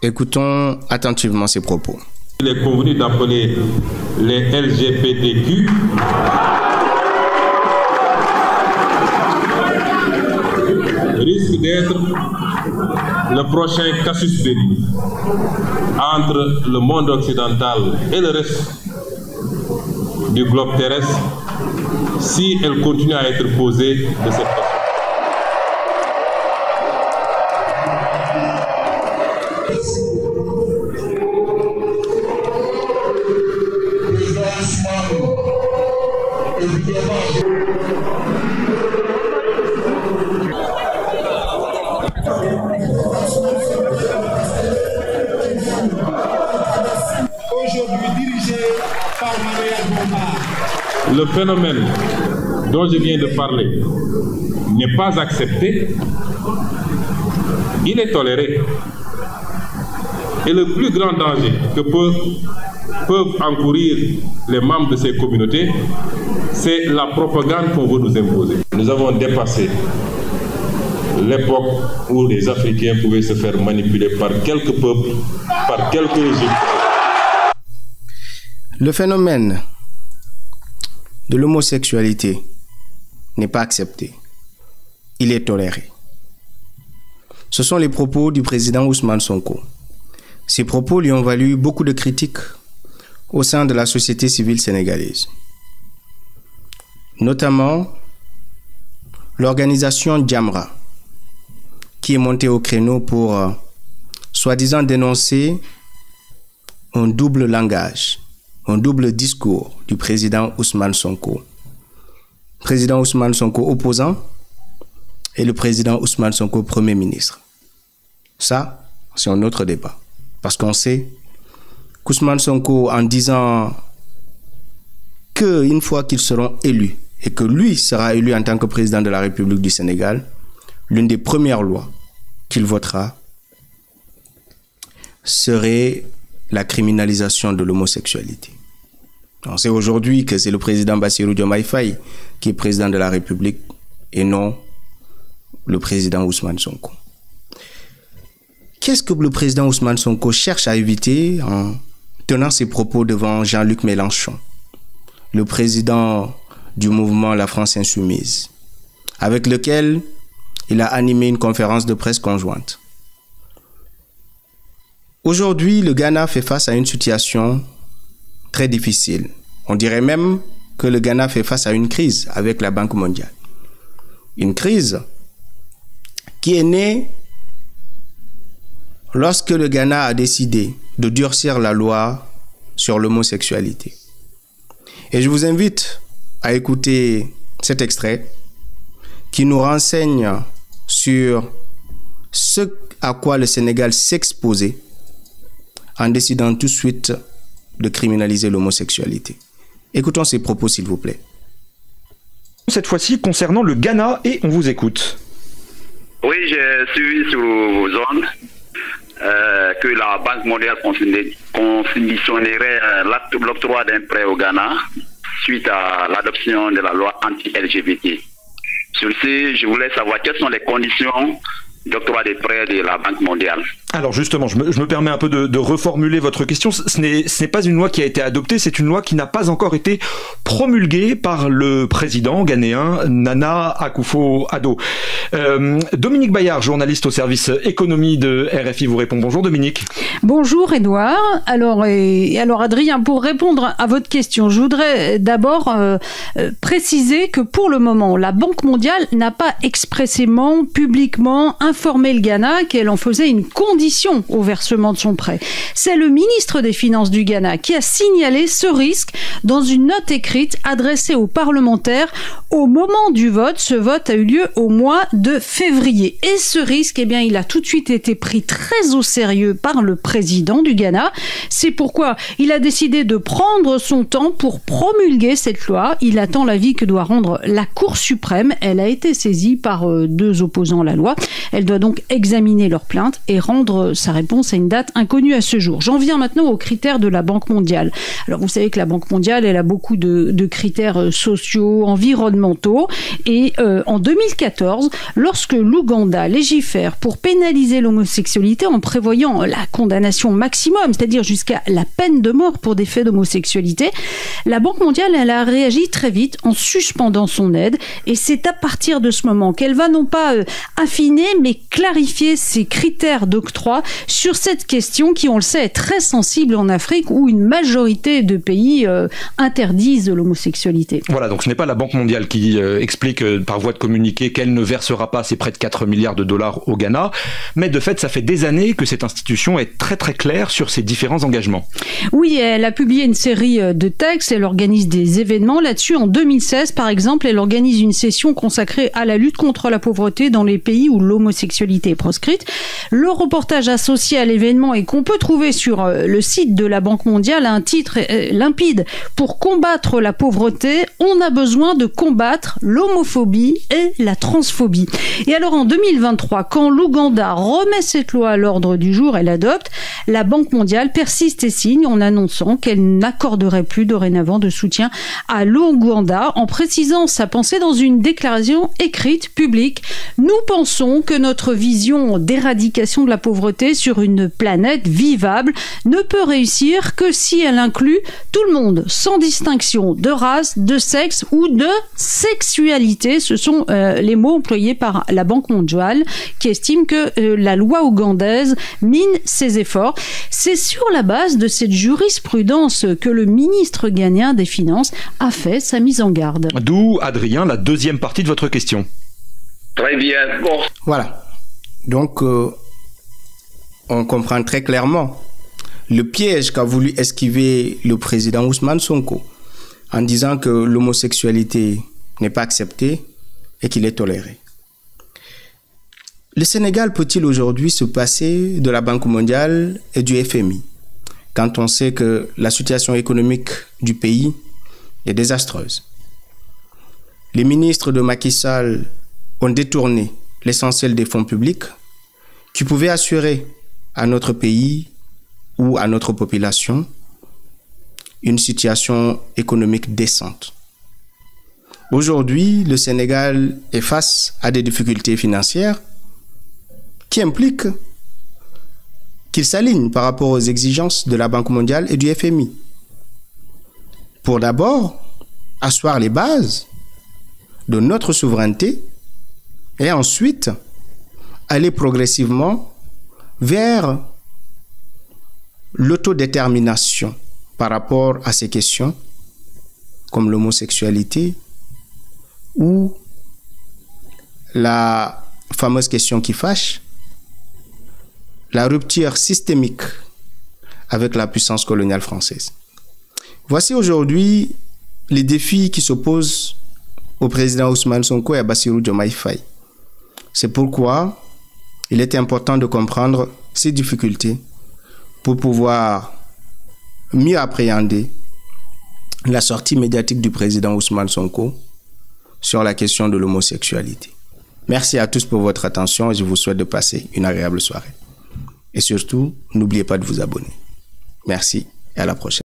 Écoutons attentivement ces propos. Il est convenu d'appeler les LGBTQ risque d'être le prochain casus belli entre le monde occidental et le reste du globe terrestre si elle continue à être posée de cette façon. Le phénomène dont je viens de parler n'est pas accepté, il est toléré. Et le plus grand danger que peuvent encourir les membres de ces communautés, c'est la propagande qu'on veut nous imposer. Nous avons dépassé l'époque où les Africains pouvaient se faire manipuler par quelques peuples, par quelques régimes. Le phénomène de l'homosexualité n'est pas accepté. Il est toléré. Ce sont les propos du président Ousmane Sonko. Ces propos lui ont valu beaucoup de critiques au sein de la société civile sénégalaise. Notamment l'organisation Jamra, qui est montée au créneau pour soi-disant dénoncer un double langage, un double discours du président Ousmane Sonko. Président Ousmane Sonko opposant et le président Ousmane Sonko Premier ministre. Ça, c'est un autre débat. Parce qu'on sait qu'Ousmane Sonko, en disant qu'une fois qu'ils seront élus et que lui sera élu en tant que président de la République du Sénégal, l'une des premières lois qu'il votera serait la criminalisation de l'homosexualité. On sait aujourd'hui que c'est le président Bassirou Diomaye Faye qui est président de la République et non le président Ousmane Sonko. Qu'est-ce que le président Ousmane Sonko cherche à éviter en tenant ses propos devant Jean-Luc Mélenchon, le président du mouvement La France Insoumise, avec lequel il a animé une conférence de presse conjointe? Aujourd'hui, le Ghana fait face à une situation très difficile. On dirait même que le Ghana fait face à une crise avec la Banque mondiale. Une crise qui est née lorsque le Ghana a décidé de durcir la loi sur l'homosexualité. Et je vous invite à écouter cet extrait qui nous renseigne sur ce à quoi le Sénégal s'exposait en décidant tout de suite de criminaliser l'homosexualité. Écoutons ces propos, s'il vous plaît. Cette fois-ci, concernant le Ghana, et on vous écoute. Oui, j'ai suivi sur vos zones que la Banque mondiale conditionnerait l'octroi d'un prêt au Ghana suite à l'adoption de la loi anti-LGBT. Sur ce, je voulais savoir quelles sont les conditions d'octroi des prêts de la Banque mondiale. Alors justement, je me permets un peu de reformuler votre question. Ce n'est pas une loi qui a été adoptée, c'est une loi qui n'a pas encore été promulguée par le président ghanéen Nana Akufo-Addo. Dominique Bayard, journaliste au service économie de RFI, vous répond. Bonjour Dominique. Bonjour Edouard. Alors Adrien, pour répondre à votre question, je voudrais d'abord préciser que pour le moment, la Banque mondiale n'a pas expressément, publiquement informé le Ghana qu'elle en faisait une condition au versement de son prêt. C'est le ministre des Finances du Ghana qui a signalé ce risque dans une note écrite adressée aux parlementaires au moment du vote. Ce vote a eu lieu au mois de février. Et ce risque, il a tout de suite été pris très au sérieux par le président du Ghana. C'est pourquoi il a décidé de prendre son temps pour promulguer cette loi. Il attend l'avis que doit rendre la Cour suprême. Elle a été saisie par deux opposants à la loi. Elle doit donc examiner leur plainte et rendre sa réponse à une date inconnue à ce jour. J'en viens maintenant aux critères de la Banque mondiale. Alors vous savez que la Banque mondiale, elle a beaucoup de critères sociaux, environnementaux. Et en 2014, lorsque l'Ouganda légifère pour pénaliser l'homosexualité en prévoyant la condamnation maximum, c'est-à-dire jusqu'à la peine de mort pour des faits d'homosexualité, la Banque mondiale, elle a réagi très vite en suspendant son aide. Et c'est à partir de ce moment qu'elle va non pas affiner, mais clarifier ses critères d'octroi sur cette question qui, on le sait, est très sensible en Afrique où une majorité de pays interdisent l'homosexualité. Voilà, donc ce n'est pas la Banque mondiale qui explique par voie de communiqué qu'elle ne versera pas ces près de 4 milliards de dollars au Ghana, mais de fait, ça fait des années que cette institution est très très claire sur ses différents engagements. Oui, elle a publié une série de textes, elle organise des événements là-dessus. En 2016, par exemple, elle organise une session consacrée à la lutte contre la pauvreté dans les pays où l'homosexualité est proscrite. Le reportage associé à l'événement et qu'on peut trouver sur le site de la Banque mondiale a un titre limpide. Pour combattre la pauvreté, on a besoin de combattre l'homophobie et la transphobie. Et alors en 2023, quand l'Ouganda remet cette loi à l'ordre du jour et l'adopte, la Banque mondiale persiste et signe en annonçant qu'elle n'accorderait plus dorénavant de soutien à l'Ouganda, en précisant sa pensée dans une déclaration écrite publique. Nous pensons que notre vision d'éradication de la pauvreté sur une planète vivable ne peut réussir que si elle inclut tout le monde, sans distinction de race, de sexe ou de sexualité. Ce sont les mots employés par la Banque mondiale qui estime que la loi ougandaise mine ses efforts. C'est sur la base de cette jurisprudence que le ministre ghanéen des Finances a fait sa mise en garde. D'où, Adrien, la deuxième partie de votre question. Très bien. Bon. Voilà. Donc, on comprend très clairement le piège qu'a voulu esquiver le président Ousmane Sonko en disant que l'homosexualité n'est pas acceptée et qu'il est toléré. Le Sénégal peut-il aujourd'hui se passer de la Banque mondiale et du FMI quand on sait que la situation économique du pays est désastreuse? Les ministres de Macky Sall ont détourné l'essentiel des fonds publics qui pouvaient assurer à notre pays ou à notre population une situation économique décente. Aujourd'hui, le Sénégal est face à des difficultés financières qui impliquent qu'il s'aligne par rapport aux exigences de la Banque mondiale et du FMI. Pour d'abord asseoir les bases de notre souveraineté et ensuite aller progressivement vers l'autodétermination par rapport à ces questions comme l'homosexualité ou la fameuse question qui fâche, la rupture systémique avec la puissance coloniale française. Voici aujourd'hui les défis qui s'opposent au président Ousmane Sonko et à Bassirou Diomaye Faye. C'est pourquoi il est important de comprendre ces difficultés pour pouvoir mieux appréhender la sortie médiatique du président Ousmane Sonko sur la question de l'homosexualité. Merci à tous pour votre attention et je vous souhaite de passer une agréable soirée. Et surtout, n'oubliez pas de vous abonner. Merci et à la prochaine.